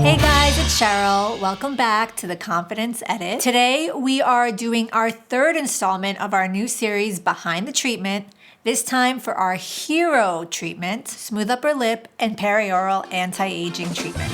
Hey guys, it's Cheryl. Welcome back to the Confidence Edit. Today we are doing our third installment of our new series, Behind the Treatment. This time for our hero treatment, smooth upper lip and perioral anti-aging treatment.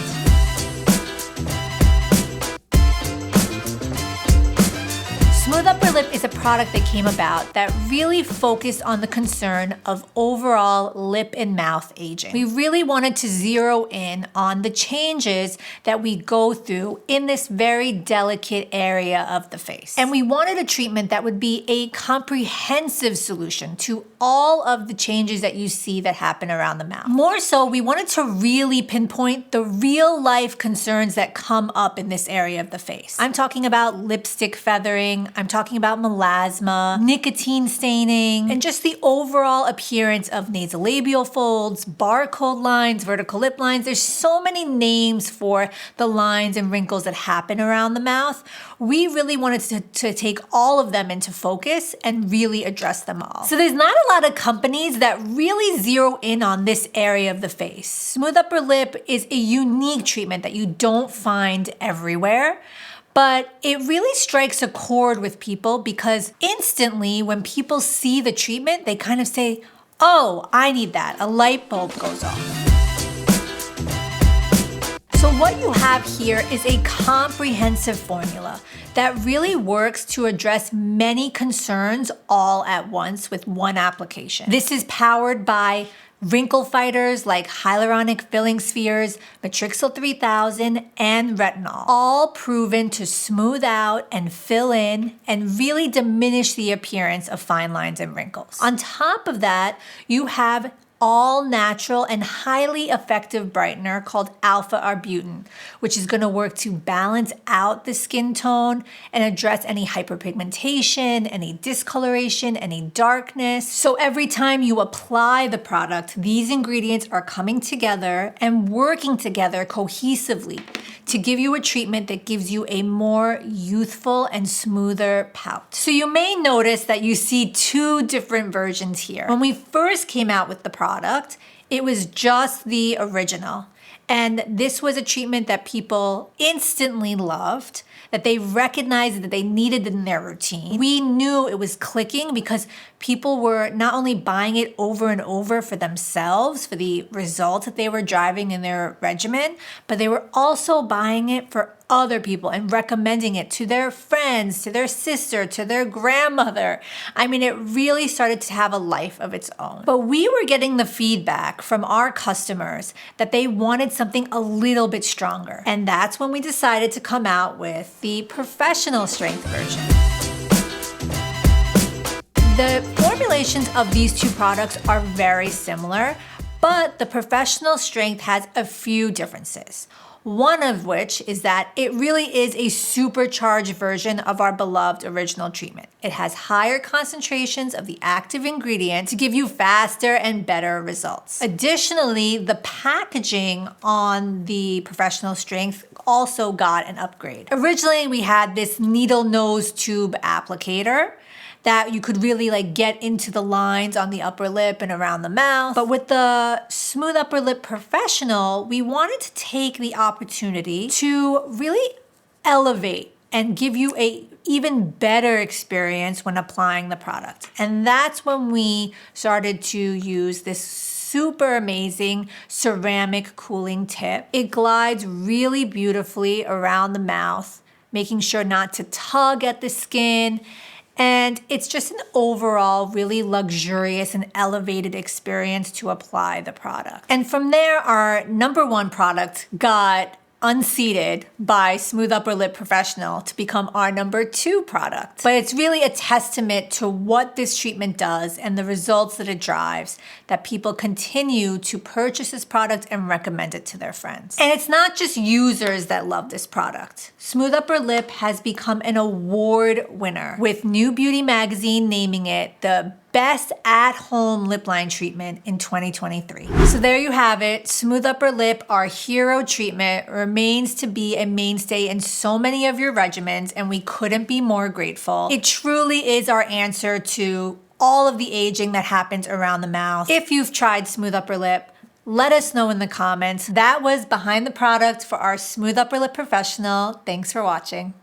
Smooth Upper Lip is a product that came about that really focused on the concern of overall lip and mouth aging. We really wanted to zero in on the changes that we go through in this very delicate area of the face. And we wanted a treatment that would be a comprehensive solution to all of the changes that you see that happen around the mouth. More so, we wanted to really pinpoint the real life concerns that come up in this area of the face. I'm talking about lipstick feathering, I'm talking about melasma, nicotine staining, and just the overall appearance of nasolabial folds, barcode lines, vertical lip lines. There's so many names for the lines and wrinkles that happen around the mouth. We really wanted to take all of them into focus and really address them all. So there's not a lot of companies that really zero in on this area of the face. Smooth Upper Lip is a unique treatment that you don't find everywhere. But it really strikes a chord with people because instantly when people see the treatment, they kind of say, oh, I need that. A light bulb goes off. So what you have here is a comprehensive formula that really works to address many concerns all at once with one application. This is powered by wrinkle fighters like hyaluronic filling spheres, Matrixyl 3000, and retinol, all proven to smooth out and fill in and really diminish the appearance of fine lines and wrinkles. On top of that, you have all natural and highly effective brightener called alpha-arbutin, which is going to work to balance out the skin tone and address any hyperpigmentation, any discoloration, any darkness. So every time you apply the product, these ingredients are coming together and working together cohesively to give you a treatment that gives you a more youthful and smoother pout. So you may notice that you see two different versions here. When we first came out with the product, it was just the original. And this was a treatment that people instantly loved, that they recognized that they needed in their routine. We knew it was clicking because people were not only buying it over and over for themselves, for the results that they were driving in their regimen, but they were also buying it for other people and recommending it to their friends, to their sister, to their grandmother. I mean, it really started to have a life of its own. But we were getting the feedback from our customers that they wanted something a little bit stronger. And that's when we decided to come out with the professional strength version. The formulations of these two products are very similar, but the professional strength has a few differences. One of which is that it really is a supercharged version of our beloved original treatment. It has higher concentrations of the active ingredient to give you faster and better results. Additionally, the packaging on the professional strength also got an upgrade. Originally, we had this needle nose tube applicator that you could really get into the lines on the upper lip and around the mouth. But with the Smooth Upper Lip Professional, we wanted to take the opportunity to really elevate and give you a even better experience when applying the product. And that's when we started to use this super amazing ceramic cooling tip. It glides really beautifully around the mouth, making sure not to tug at the skin. And it's just an overall really luxurious and elevated experience to apply the product. And from there, our number one product got unseated by Smooth Upper Lip Professional to become our number two product. But it's really a testament to what this treatment does and the results that it drives that people continue to purchase this product and recommend it to their friends. And it's not just users that love this product. Smooth Upper Lip has become an award winner, with New Beauty magazine naming it the best at-home lip line treatment in 2023. So there you have it. Smooth Upper Lip, our hero treatment, remains to be a mainstay in so many of your regimens, and we couldn't be more grateful. It truly is our answer to all of the aging that happens around the mouth. If you've tried Smooth Upper Lip, Let us know in the comments. That was behind the product for our Smooth Upper Lip Professional. Thanks for watching.